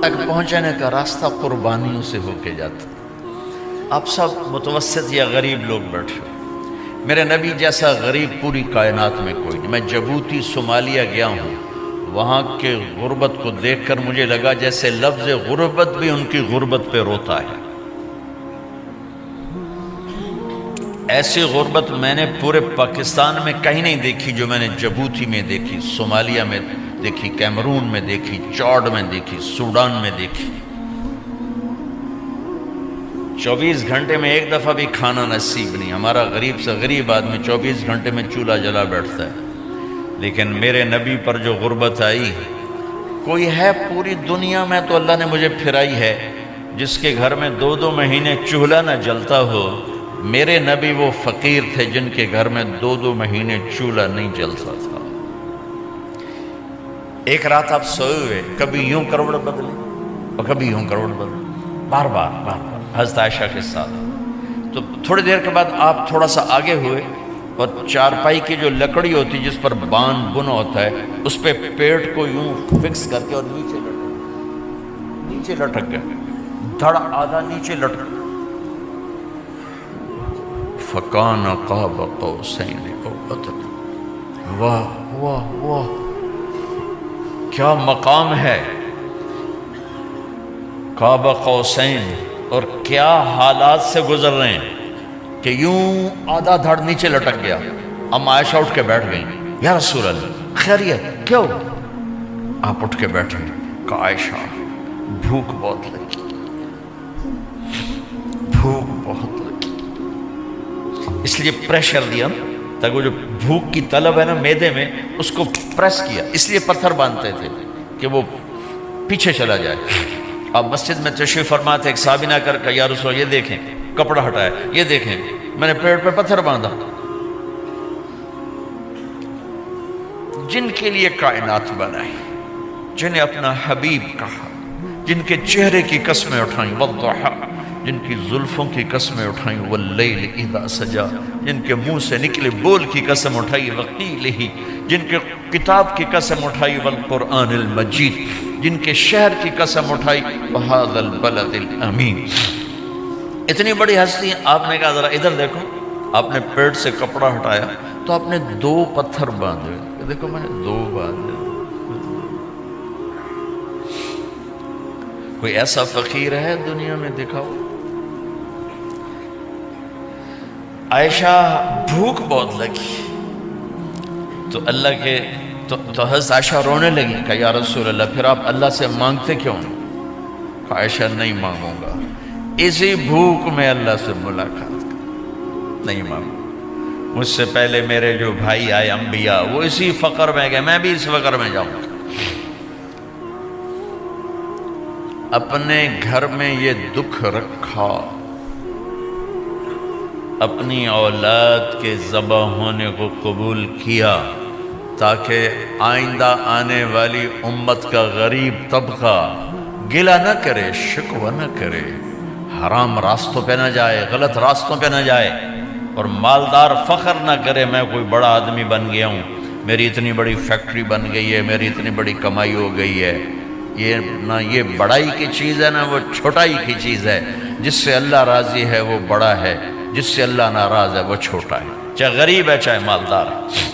تک پہنچنے کا راستہ قربانیوں سے ہو کے جاتا. آپ سب متوسط یا غریب لوگ بیٹھے ہو. میرے نبی جیسا غریب پوری کائنات میں کوئی نہیں. میں جبوتی صومالیہ گیا ہوں، وہاں کے غربت کو دیکھ کر مجھے لگا جیسے لفظ غربت بھی ان کی غربت پہ روتا ہے. ایسی غربت میں نے پورے پاکستان میں کہیں نہیں دیکھی جو میں نے جبوتی میں دیکھی، صومالیہ میں دیکھی، کیمرون میں دیکھی، چاڈ میں دیکھی، سوڈان میں دیکھی. 24 گھنٹے میں ایک دفعہ بھی کھانا نصیب نہیں. ہمارا غریب سے غریب آدمی 24 گھنٹے میں چولہا جلا بیٹھتا ہے. لیکن میرے نبی پر جو غربت آئی، کوئی ہے پوری دنیا میں تو اللہ نے مجھے پھرائی ہے جس کے گھر میں 2 مہینے چولہا نہ جلتا ہو. میرے نبی وہ فقیر تھے جن کے گھر میں 2 مہینے چولہا نہیں جلتا تھا. ایک رات آپ سوئے ہوئے، کبھی یوں کروڑ بدلے اور کبھی یوں کروڑ بدلے، بار بار حضرت عائشہ کے ساتھ. تو تھوڑی دیر کے بعد آپ تھوڑا سا آگے ہوئے اور چارپائی کی جو لکڑی ہوتی جس پر باندھ بنا ہوتا ہے اس پہ پیٹ کو یوں فکس کر کے اور نیچے لٹک گئے، دھڑ آدھا نیچے لٹک. فَكَانَ قَابَ قَوْسَيْنِ أَوْ أَدْنَىٰ. واہ واہ واہ، کیا مقام ہے قاب قوسین، اور کیا حالات سے گزر رہے ہیں کہ یوں آدھا دھڑ نیچے لٹک گیا. ام عائشہ اٹھ کے بیٹھ گئیں، یا رسول اللہ خیریت کیوں؟ آپ اٹھ کے بیٹھے کہ عائشہ بھوک بہت لگی، بھوک بہت لگی. اس لیے پریشر دیا تاکہ وہ جو بھوک کی طلب ہے نا میدے میں اس کو پریس کیا. اس لیے پتھر باندھتے تھے کہ وہ پیچھے چلا جائے. اب مسجد میں تشریف فرما تھے، ایک صحابی نے کر یا رسول یہ دیکھیں، کپڑا ہٹایا، یہ دیکھیں میں نے پیٹ پہ پتھر باندھا. جن کے لیے کائنات بنائی، جنہیں اپنا حبیب کہا، جن کے چہرے کی قسمیں اٹھائیں، والضحیٰ، جن کی زلفوں کی قسمیں اٹھائیں، واللیل اذا سجا، جن کے منہ سے نکلے بول کی قسم اٹھائی، وقیلہ، جن کے کتاب کی قسم اٹھائی، والقرآن المجید، جن کے شہر کی قسم اٹھائی، وہذا البلد الامین. اتنی بڑی ہستی. آپ نے کہا ذرا ادھر دیکھو. آپ نے پیٹ سے کپڑا ہٹایا تو آپ نے 2 پتھر باندھے. دیکھو میں نے 2 باندھے. کوئی ایسا فقیر ہے دنیا میں؟ دکھاؤ. عائشہ بھوک بہت لگی تو اللہ کے تو حضرت عائشہ رونے لگی کہ یا رسول اللہ پھر آپ اللہ سے مانگتے کیوں؟ عائشہ نہیں مانگوں گا، اسی بھوک میں اللہ سے ملاقات نہیں مانگوں. مجھ سے پہلے میرے جو بھائی آئے انبیاء وہ اسی فقر میں گئے، میں بھی اس فقر میں جاؤں گا. اپنے گھر میں یہ دکھ رکھا، اپنی اولاد کے ذبح ہونے کو قبول کیا تاکہ آئندہ آنے والی امت کا غریب طبقہ گلہ نہ کرے، شکوہ نہ کرے، حرام راستوں پہ نہ جائے، غلط راستوں پہ نہ جائے، اور مالدار فخر نہ کرے میں کوئی بڑا آدمی بن گیا ہوں، میری اتنی بڑی فیکٹری بن گئی ہے، میری اتنی بڑی کمائی ہو گئی ہے. یہ نہ یہ بڑائی کی چیز ہے نہ وہ چھوٹائی کی چیز ہے. جس سے اللہ راضی ہے وہ بڑا ہے، جس سے اللہ ناراض ہے وہ چھوٹا ہے، چاہے غریب ہے چاہے مالدار ہے.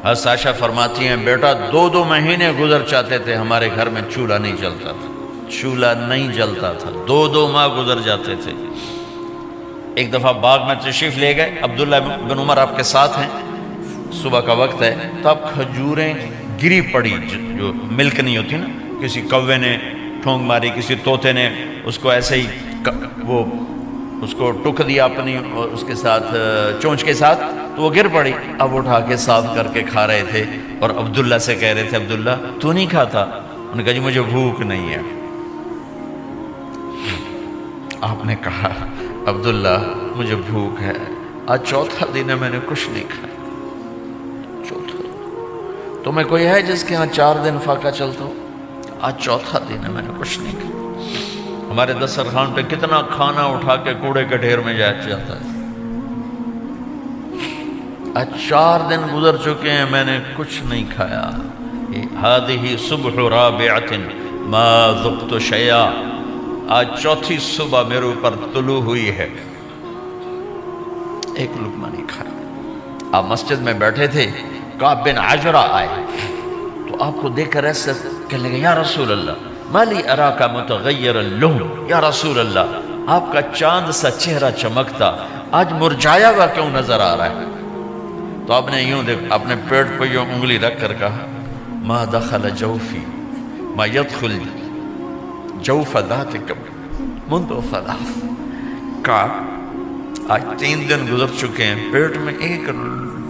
حضرت عائشہ فرماتی ہیں بیٹا 2 مہینے گزر جاتے تھے ہمارے گھر میں چولہا نہیں جلتا تھا، چولہا نہیں جلتا تھا، 2 ماہ گزر جاتے تھے. ایک دفعہ باغ میں تشریف لے گئے، عبداللہ بن عمر آپ کے ساتھ ہیں، صبح کا وقت ہے تو اب کھجوریں گری پڑی جو ملک نہیں ہوتی نا، کسی کوے نے ٹھونگ ماری، کسی طوطے نے اس کو ایسے ہی وہ اس کو ٹک دیا اپنی اس کے ساتھ چونچ کے ساتھ تو وہ گر پڑی. اب اٹھا کے صاف کر کے کھا رہے تھے اور عبداللہ سے کہہ رہے تھے عبداللہ تو نہیں کھاتا؟ انہوں نے کہا جی مجھے بھوک نہیں ہے. آپ نے کہا عبداللہ مجھے بھوک ہے، آج 4تھا دن ہے میں نے کچھ نہیں کھایا. 4تھا تمہیں کوئی ہے جس کے ہاں 4 دن فاقہ چلتا ہو؟ آج 4تھا دن ہے میں نے کچھ نہیں کھایا. ہمارے دسترخوان پہ کتنا کھانا اٹھا کے کوڑے کے ڈھیر میں جاتا ہے. آج 4 دن گزر چکے ہیں میں نے کچھ نہیں کھایا. هذه صبح رابعة ما ذقت شيئا، آج چوتھی صبح میرے اوپر طلوع ہوئی ہے، ایک لقمہ نہیں کھایا۔ آپ مسجد میں بیٹھے تھے، کعب بن عجرہ آئے تو آپ کو دیکھ کر ایسے کہنے لگے، یا رسول اللہ مالی اراک متغیر اللون، یا رسول اللہ آپ کا چاند سا چہرہ چمکتا آج مرجھایا ہوا کیوں نظر آ رہا ہے؟ تو آپ نے یوں دیکھ اپنے پیٹ پہ یوں انگلی رکھ کر کہا، ما دخل جوفی ما يدخل جوف ذاتک منذ ثلاث۔ کعب آج 3 دن گزر چکے ہیں، پیٹ میں ایک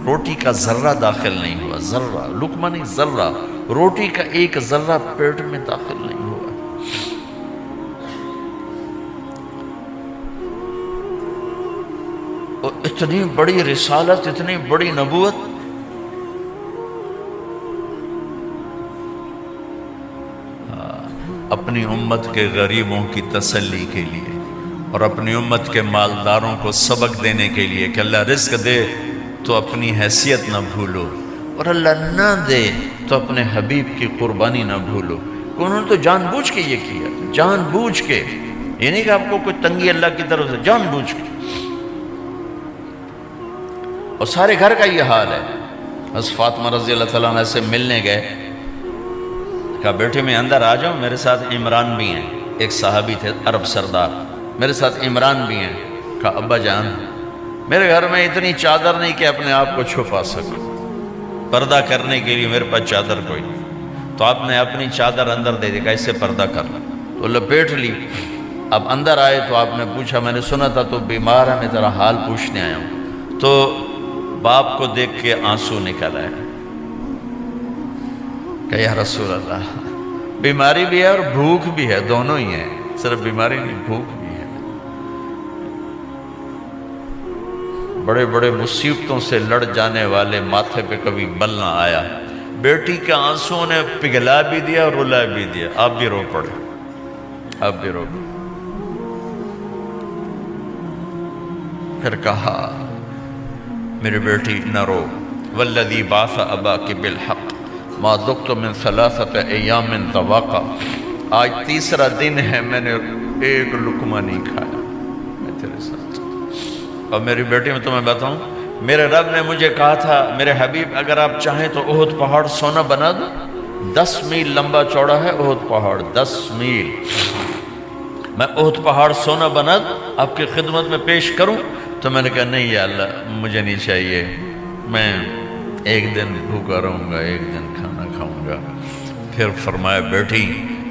روٹی کا ذرہ داخل نہیں ہوا، ذرہ، لقمہ نہیں ذرہ، روٹی کا ایک ذرہ پیٹ میں داخل نہیں ہوا۔ اور اتنی بڑی رسالت، اتنی بڑی نبوت، اپنی امت کے غریبوں کی تسلی کے لیے اور اپنی امت کے مالداروں کو سبق دینے کے لیے کہ اللہ رزق دے تو اپنی حیثیت نہ بھولو، اور اللہ نہ دے تو اپنے حبیب کی قربانی نہ بھولو۔ انہوں نے تو جان بوجھ کے یہ کیا، جان بوجھ کے، یہ نہیں کہ آپ کو کوئی تنگی اللہ کی طرف سے، جان بوجھ کے۔ اور سارے گھر کا یہ حال ہے۔ حضرت فاطمہ رضی اللہ تعالیٰ عنہ سے ملنے گئے، کہا بیٹے میں اندر آ جاؤں، میرے ساتھ عمران بھی ہیں، ایک صحابی تھے عرب سردار، میرے ساتھ عمران بھی ہیں۔ کہا ابا جان میرے گھر میں اتنی چادر نہیں کہ اپنے آپ کو چھپا سکوں، پردہ کرنے کے لیے میرے پاس چادر کوئی، تو آپ نے اپنی چادر اندر دے دی، کیسے پردہ کر لی تو لپیٹ لی۔ اب اندر آئے تو آپ نے پوچھا، میں نے سنا تھا تو بیمار ہے، میں تیرا حال پوچھنے آیا ہوں۔ تو باپ کو دیکھ کے آنسو نکل آئے کہ یا رسول اللہ بیماری بھی ہے اور بھوک بھی ہے، دونوں ہی ہیں، صرف بیماری نہیں بھوک بھی ہے۔ بڑے بڑے مصیبتوں سے لڑ جانے والے ماتھے پہ کبھی بل نہ آیا۔ بیٹی کے آنسوں نے پگھلا بھی دیا اور رلا بھی دیا، آپ بھی رو پڑے، آپ بھی رو پڑے۔ پھر کہا میری بیٹی نہ رو، والذی بعث اباک بالحق ما ذقت من 3 ایام ذواقا، آج 3 دن ہے میں نے ایک لقمہ نہیں کھایا، میں تیرے ساتھ۔ اور میری بیٹی میں تمہیں بتاؤں، میرے رب نے مجھے کہا تھا میرے حبیب اگر آپ چاہیں تو احد پہاڑ سونا بنا دو، 10 میل لمبا چوڑا ہے احد پہاڑ، 10 میل، میں احد پہاڑ سونا بنا دوں آپ کی خدمت میں پیش کروں؟ تو میں نے کہا نہیں یا اللہ مجھے نہیں چاہیے، میں ایک دن بھوکا رہوں گا، ایک دن کھانا کھاؤں گا۔ پھر فرمایا بیٹی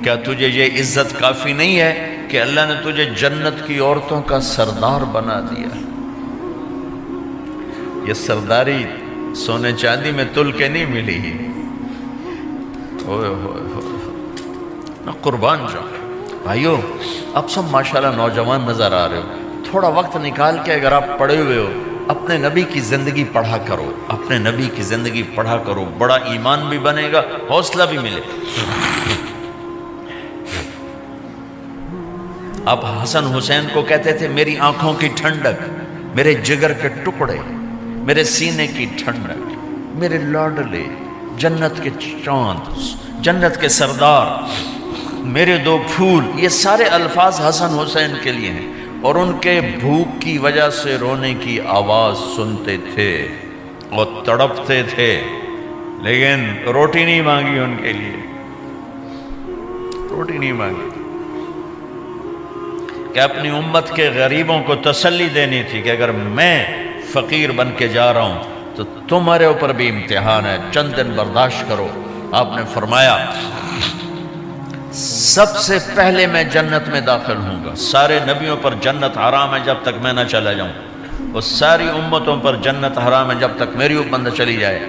کیا تجھے یہ عزت کافی نہیں ہے کہ اللہ نے تجھے جنت کی عورتوں کا سردار بنا دیا؟ یہ سرداری سونے چاندی میں تل کے نہیں ملی، ہوئے ہوئے ہوئے، میں قربان جاؤں۔ بھائیو اب سب ماشاءاللہ نوجوان نظر آ رہے ہو، تھوڑا وقت نکال کے اگر آپ پڑھے ہوئے ہو اپنے نبی کی زندگی پڑھا کرو، اپنے نبی کی زندگی پڑھا کرو، بڑا ایمان بھی بنے گا، حوصلہ بھی ملے گا۔ آپ حسن حسین کو کہتے تھے میری آنکھوں کی ٹھنڈک، میرے جگر کے ٹکڑے، میرے سینے کی ٹھنڈک، میرے لاڈلے، جنت کے چاند، جنت کے سردار، میرے 2 پھول، یہ سارے الفاظ حسن حسین کے لیے ہیں۔ اور ان کے بھوک کی وجہ سے رونے کی آواز سنتے تھے اور تڑپتے تھے، لیکن روٹی نہیں مانگی ان کے لیے، روٹی نہیں مانگی، کہ اپنی امت کے غریبوں کو تسلی دینی تھی کہ اگر میں فقیر بن کے جا رہا ہوں تو تمہارے اوپر بھی امتحان ہے، چند دن برداشت کرو۔ آپ نے فرمایا سب سے پہلے میں جنت میں داخل ہوں گا، سارے نبیوں پر جنت حرام ہے جب تک میں نہ چلا جاؤں، اور ساری امتوں پر جنت حرام ہے جب تک میری امت نہ چلی جائے۔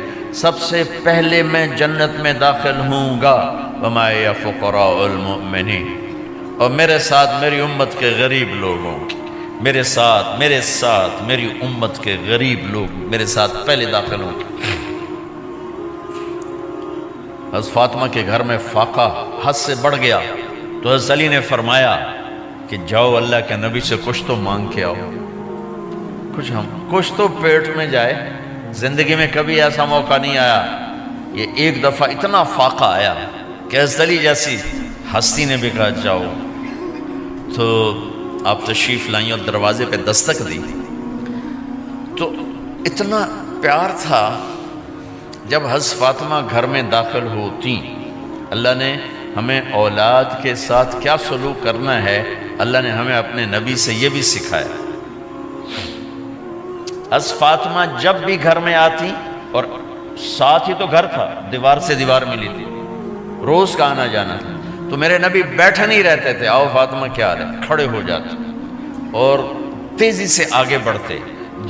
سب سے پہلے میں جنت میں داخل ہوں گا، وما یا فقراء المؤمنین، اور میرے ساتھ میری امت کے غریب لوگوں، میرے ساتھ میری امت کے غریب لوگ میرے ساتھ پہلے داخل ہوں گے۔ حضرت فاطمہ کے گھر میں فاقہ حد سے بڑھ گیا تو حضرت علی نے فرمایا کہ جاؤ اللہ کے نبی سے کچھ تو مانگ کے آؤ، کچھ تو پیٹ میں جائے۔ زندگی میں کبھی ایسا موقع نہیں آیا یہ ایک دفعہ اتنا فاقہ آیا کہ حضرت علی جیسی ہستی نے بھی کہا جاؤ، تو آپ تشریف لائیں اور دروازے پہ دستک دی تو اتنا پیار تھا۔ جب حضرت فاطمہ گھر میں داخل ہوتی، اللہ نے ہمیں اولاد کے ساتھ کیا سلوک کرنا ہے اللہ نے ہمیں اپنے نبی سے یہ بھی سکھایا۔ حضرت فاطمہ جب بھی گھر میں آتی، اور ساتھ ہی تو گھر تھا، دیوار سے دیوار ملی تھی، روز کا آنا جانا تھا، تو میرے نبی بیٹھے نہیں رہتے تھے، آؤ فاطمہ کیا حال ہے، کھڑے ہو جاتے اور تیزی سے آگے بڑھتے،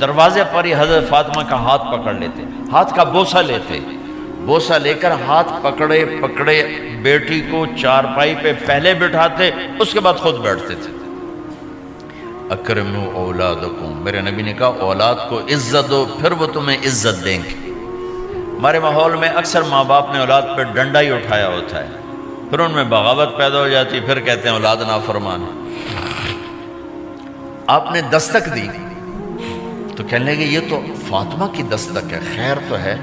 دروازے پر ہی حضرت فاطمہ کا ہاتھ پکڑ لیتے، ہاتھ کا بوسہ لیتے، بوسہ لے کر ہاتھ پکڑے پکڑے بیٹی کو چارپائی پہ پہلے بٹھاتے، اس کے بعد خود بیٹھتے تھے۔ اکرموا اولادکم، میرے نبی نے کہا اولاد کو عزت دو، پھر وہ تمہیں عزت دیں گے۔ ہمارے ماحول میں اکثر ماں باپ نے اولاد پہ ڈنڈا ہی اٹھایا ہوتا ہے، پھر ان میں بغاوت پیدا ہو جاتی، پھر کہتے ہیں اولاد نافرمان۔ آپ نے دستک دی تو کہنے لگے یہ تو فاطمہ کی دستک ہے، خیر تو ہے،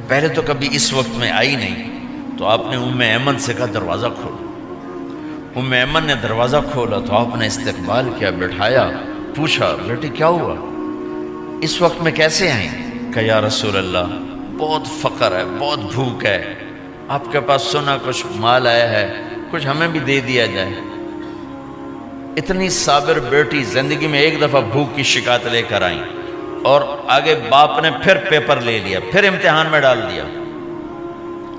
پہلے تو کبھی اس وقت میں آئی نہیں۔ تو آپ نے ام ایمن سے کہا دروازہ کھولو۔ ام ایمن نے دروازہ کھولا تو آپ نے استقبال کیا، بٹھایا، پوچھا بیٹی کیا ہوا، اس وقت میں کیسے آئیں؟ کہا یا رسول اللہ بہت فقر ہے، بہت بھوک ہے، آپ کے پاس سنا کچھ مال آیا ہے، کچھ ہمیں بھی دے دیا جائے۔ اتنی صابر بیٹی زندگی میں ایک دفعہ بھوک کی شکایت لے کر آئیں، اور آگے باپ نے پھر پیپر لے لیا، پھر امتحان میں ڈال دیا۔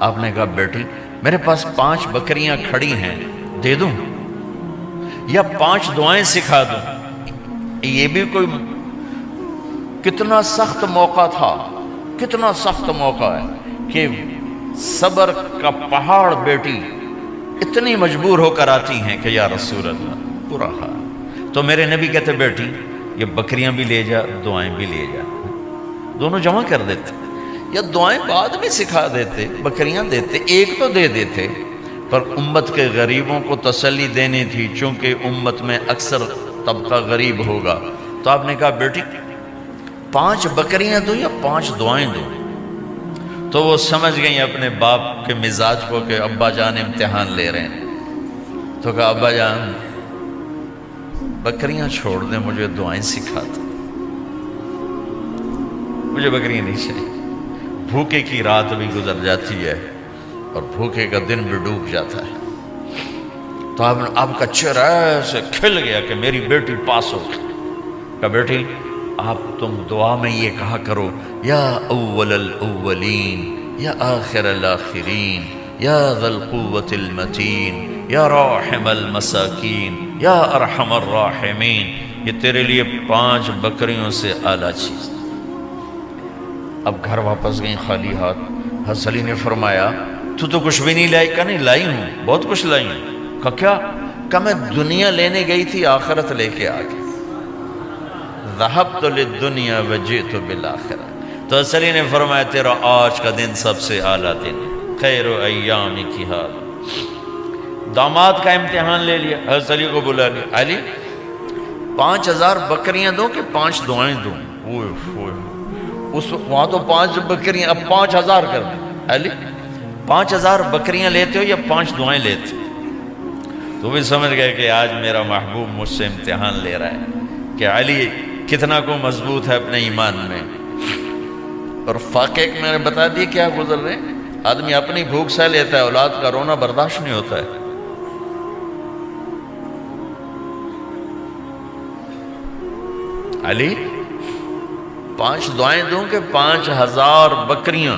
آپ نے کہا بیٹی میرے پاس 5 بکریاں کھڑی ہیں، دے دوں یا 5 دعائیں سکھا دوں؟ یہ بھی کوئی کتنا سخت موقع تھا، کتنا سخت موقع ہے کہ صبر کا پہاڑ بیٹی اتنی مجبور ہو کر آتی ہیں کہ یا رسول اللہ برا حال۔ تو میرے نبی کہتے بیٹی یہ بکریاں بھی لے جا، دعائیں بھی لے جا، دونوں جمع کر دیتے، یا دعائیں بعد میں سکھا دیتے، بکریاں دیتے، ایک تو دے دیتے، پر امت کے غریبوں کو تسلی دینی تھی، چونکہ امت میں اکثر طبقہ غریب ہوگا۔ تو آپ نے کہا بیٹی 5 بکریاں دوں یا 5 دعائیں دوں؟ تو وہ سمجھ گئیں اپنے باپ کے مزاج کو کہ ابا جان امتحان لے رہے ہیں، تو کہا ابا جان بکریاں چھوڑ دیں، مجھے دعائیں سکھا دیں، مجھے بکریاں نہیں چاہیے۔ بھوکے کی رات بھی گزر جاتی ہے اور بھوکے کا دن بھی ڈوب جاتا ہے۔ تو آپ کا چہرہ ایسے کھل گیا کہ میری بیٹی پاس ہو گئی۔ کہا بیٹی آپ تم دعا میں یہ کہا کرو یا اول الاولین یا آخر الاخرین یا ذا القوة المتین یا راحم المساکین یا ارحم الراحمین، یہ تیرے لیے 5 بکریوں سے اعلیٰ چیز۔ اب گھر واپس گئیں خالی ہاتھ۔ حضرت علی نے فرمایا تو کچھ بھی نہیں لائی؟ کہا نہیں لائی ہوں، بہت کچھ لائی ہوں۔ کہا کیا؟ کہا میں دنیا لینے گئی تھی، آخرت لے کے آ گئی۔ ذہبت للدنیا وجئت بالآخرہ۔ تو حضرت علی نے فرمایا تیرا آج کا دن سب سے اعلیٰ دن، خیر ایام کی حال۔ داماد کا امتحان لے لیا، حضرت علی کو بلا لیا، علی 5000 بکریاں دوں کہ 5 دعائیں دوں؟ اس وہاں تو 5 بکریاں، اب 5000 کر دیں۔ علی 5000 بکریاں لیتے ہو یا 5 دعائیں لیتے؟ تو بھی سمجھ گئے کہ آج میرا محبوب مجھ سے امتحان لے رہا ہے کہ علی کتنا کو مضبوط ہے اپنے ایمان میں۔ اور فاقے میں نے بتا دی کیا گزر رہے ہیں۔ آدمی اپنی بھوک سہ لیتا ہے، اولاد کا رونا برداشت نہیں ہوتا ہے۔ علی 5 دعائیں دوں کہ 5000 بکریاں؟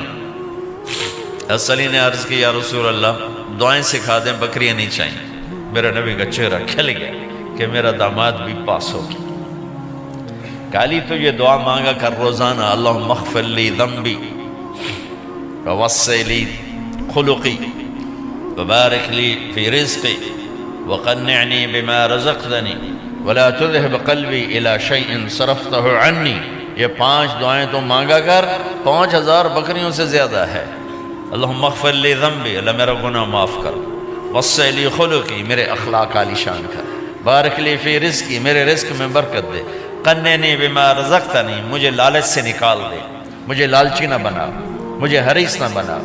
حضرت علی نے عرض کی یا رسول اللہ دعائیں سکھا دیں، بکریاں نہیں چاہیے۔ میرا نبی کا چہرہ کھل گیا کہ میرا داماد بھی پاس ہو گیا۔ علی تو یہ دعا مانگا کر روزانہ، اللہم اغفر لی ذنبی ووسع لی خلقی وبارک لی فی رزقی وقنعنی بما رزقتنی ولا تذهب قلبی الی شیء صرفتہ عنی۔ یہ 5 دعائیں تو مانگا کر، 5000 بکریوں سے زیادہ ہے۔ اللہم اغفر لی ذنبی، اللہ میرا گناہ معاف کر، وسع لی خلقی، میرے اخلاق عالی شان کر، بارک لی فی رزقی، میرے رزق میں برکت دے، قنعنی بما رزقتنی، مجھے لالچ سے نکال دے، مجھے لالچی نہ بنا، مجھے حریص نہ بنا،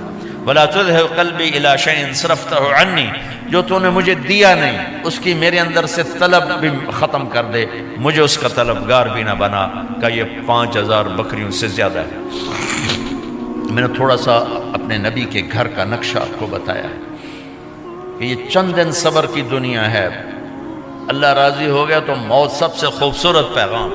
ولا تذهب قلبی الی شیء صرفتہ عنی، جو تو نے مجھے دیا نہیں اس کی میرے اندر سے طلب بھی ختم کر دے، مجھے اس کا طلبگار بھی نہ بنا، کہ یہ 5000 بکریوں سے زیادہ ہے۔ میں نے تھوڑا سا اپنے نبی کے گھر کا نقشہ آپ کو بتایا ہے کہ یہ چند دن صبر کی دنیا ہے، اللہ راضی ہو گیا تو موت سب سے خوبصورت پیغام۔